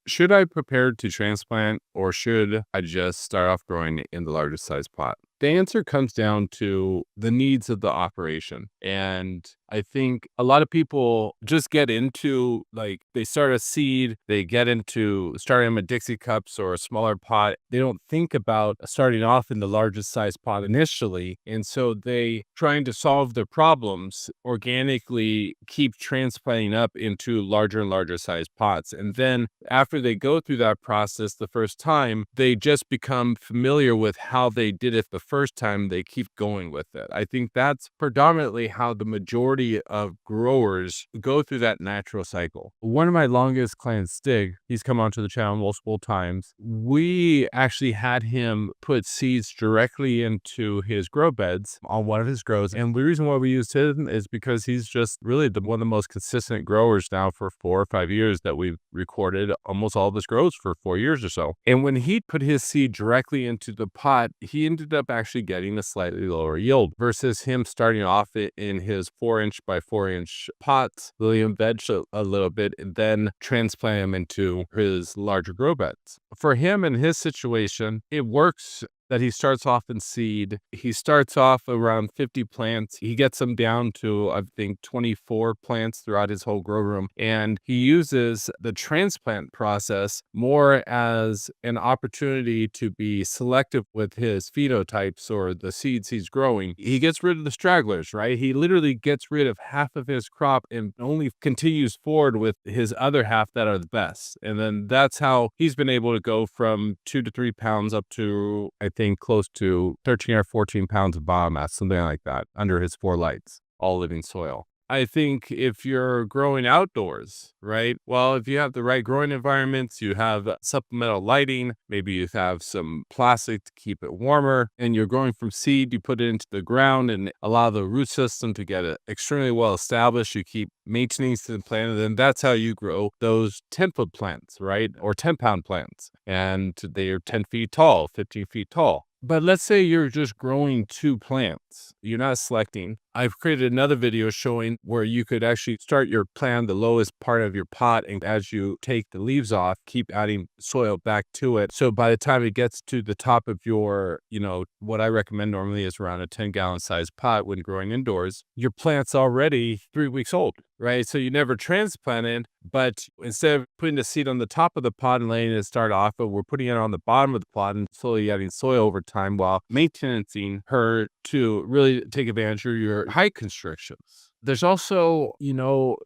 Should I prepare to transplant or should I just start off growing in the largest size pot? The answer comes down to the needs of the operation. And I think a lot of people just get into like they start a seed, they get into starting them in Dixie cups or a smaller pot. They don't think about starting off in the largest size pot initially. And so they trying to solve their problems organically keep transplanting up into larger and larger size pots. And then after they go through that process the first time, they just become familiar with how they did it the first time. They keep going with it. I think that's predominantly how the majority of growers go through that natural cycle. One of my longest clients, Stig, he's come onto the channel multiple times. We actually had him put seeds directly into his grow beds on one of his grows. And the reason why we used him is because he's just really one of the most consistent growers now for 4 or 5 years that we've recorded almost all of his grows for 4 years or so. And when he put his seed directly into the pot, he ended up actually getting a slightly lower yield versus him starting off in his 4-inch by 4-inch pots, William veg a little bit, and then transplant him into his larger grow beds. For him in his situation, it works that he starts off in seed. He starts off around 50 plants. He gets them down to, I think, 24 plants throughout his whole grow room. And he uses the transplant process more as an opportunity to be selective with his phenotypes or the seeds he's growing. He gets rid of the stragglers, right? He literally gets rid of half of his crop and only continues forward with his other half that are the best. And then that's how he's been able to go from 2 to 3 pounds up to, I think, close to 13 or 14 pounds of biomass, something like that, under his 4 lights, all living soil. I think if you're growing outdoors, right? Well, if you have the right growing environments, you have supplemental lighting, maybe you have some plastic to keep it warmer, and you're growing from seed, you put it into the ground and allow the root system to get it extremely well established. You keep maintaining the plant, and then that's how you grow those 10-foot plants, right? Or 10-pound plants. And they are 10 feet tall, 15 feet tall. But let's say you're just growing 2 plants. You're not selecting. I've created another video showing where you could actually start your plant, the lowest part of your pot, and as you take the leaves off, keep adding soil back to it. So by the time it gets to the top of your, what I recommend normally is around a 10-gallon size pot when growing indoors, your plant's already 3 weeks old, right? So you never transplanted, but instead of putting the seed on the top of the pot and letting it start off, we're putting it on the bottom of the pot and slowly adding soil over time while maintaining her to really take advantage of your height constrictions. There's also,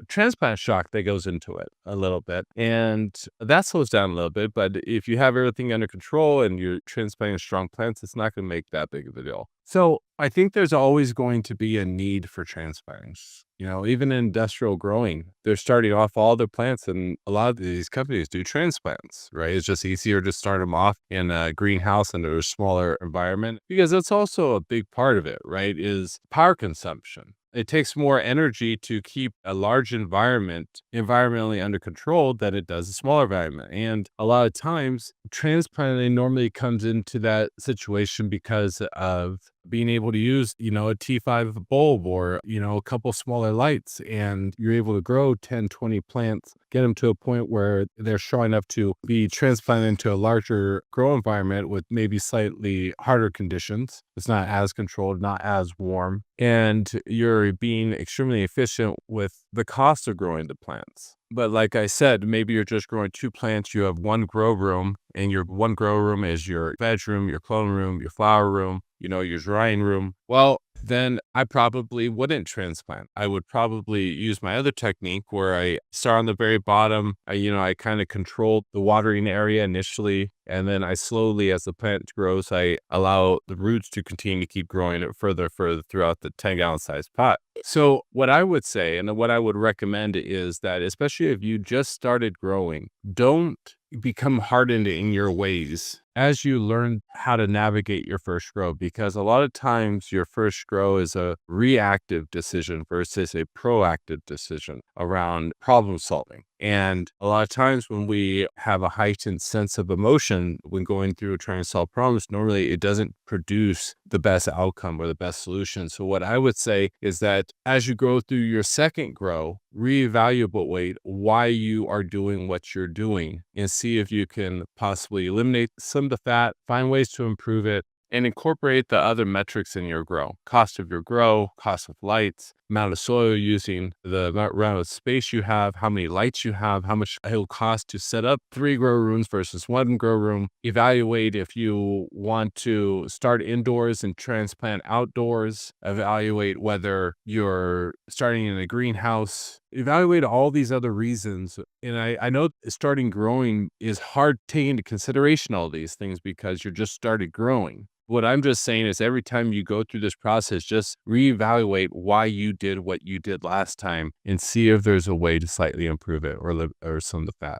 transplant shock that goes into it a little bit, and that slows down a little bit. But if you have everything under control and you're transplanting strong plants, it's not going to make that big of a deal. So I think there's always going to be a need for transplants. Even in industrial growing, they're starting off all their plants, and a lot of these companies do transplants, right? It's just easier to start them off in a greenhouse under a smaller environment because that's also a big part of it, right? Is power consumption. It takes more energy to keep a large environment environmentally under control than it does a smaller environment. And a lot of times, transplanting normally comes into that situation because of being able to use, a T5 bulb or, a couple smaller lights, and you're able to grow 10, 20 plants, get them to a point where they're showing up to be transplanted into a larger grow environment with maybe slightly harder conditions. It's not as controlled, not as warm, and you're being extremely efficient with the cost of growing the plants. But like I said, maybe you're just growing 2 plants. You have 1 grow room, and your 1 grow room is your veg room, your clone room, your flower room, your drying room. Well, then I probably wouldn't transplant. I would probably use my other technique where I start on the very bottom. I kind of control the watering area initially, and then I slowly, as the plant grows, I allow the roots to continue to keep growing it further throughout the 10-gallon size pot. So what I would say and what I would recommend is that, especially if you just started growing, don't become hardened in your ways as you learn how to navigate your first grow, because a lot of times your first grow is a reactive decision versus a proactive decision around problem solving. And a lot of times when we have a heightened sense of emotion when going through trying to solve problems, normally it doesn't produce the best outcome or the best solution. So what I would say is that as you go through your second grow, reevaluate why you are doing what you're doing and see if you can possibly eliminate some of the fat, find ways to improve it, and incorporate the other metrics in your grow. Cost of your grow, cost of lights, amount of soil you're using, the amount of space you have, how many lights you have, how much it will cost to set up 3 grow rooms versus 1 grow room. Evaluate if you want to start indoors and transplant outdoors. Evaluate whether you're starting in a greenhouse. Evaluate all these other reasons. And I know starting growing is hard taking into consideration all these things because you're just started growing. What I'm just saying is every time you go through this process, just reevaluate why you did what you did last time and see if there's a way to slightly improve it or some of the fat.